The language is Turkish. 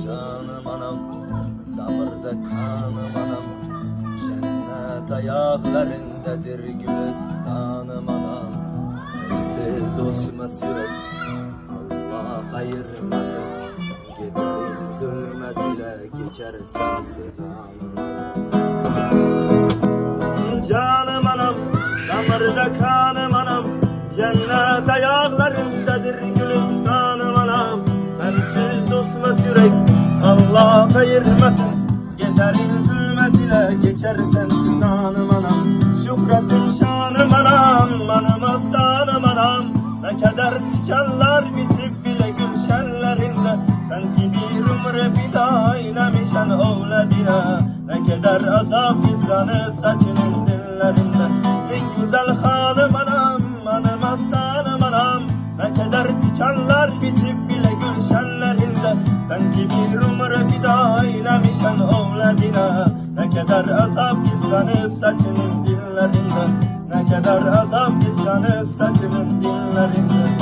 Canım anam, damarda kanım anam, cennet ayaklarındadır gülistanım anam. Sensiz dostuma sürek Allah ayırmasın, giderim zulmet ile geçer sensiz anım. Canım anam, damarda kanım anam, cennet ayaklarındadır gülistanım anam. Sensiz dostuma sürek Allah ayırmasın, giderin zulmet ile geçer sensiz anım anam. Şöhretin şanım anam, anam aslanım anam. Ne kadar tikanlar bitip bile gülşenlerinde, sanki bir umre fida eylemişen ovladine. Ne kadar azap izlanıp saçının dillerinde. En güzel hanım anam, anam aslanım anam. Ne kadar tikanlar bitip bile gülşenlerinde, sanki bir umre fida eylemişen ovladine. Ne kadar azap izlanıp saçının dillerinde, ne kadar azap izlanıp saçının dillerinde.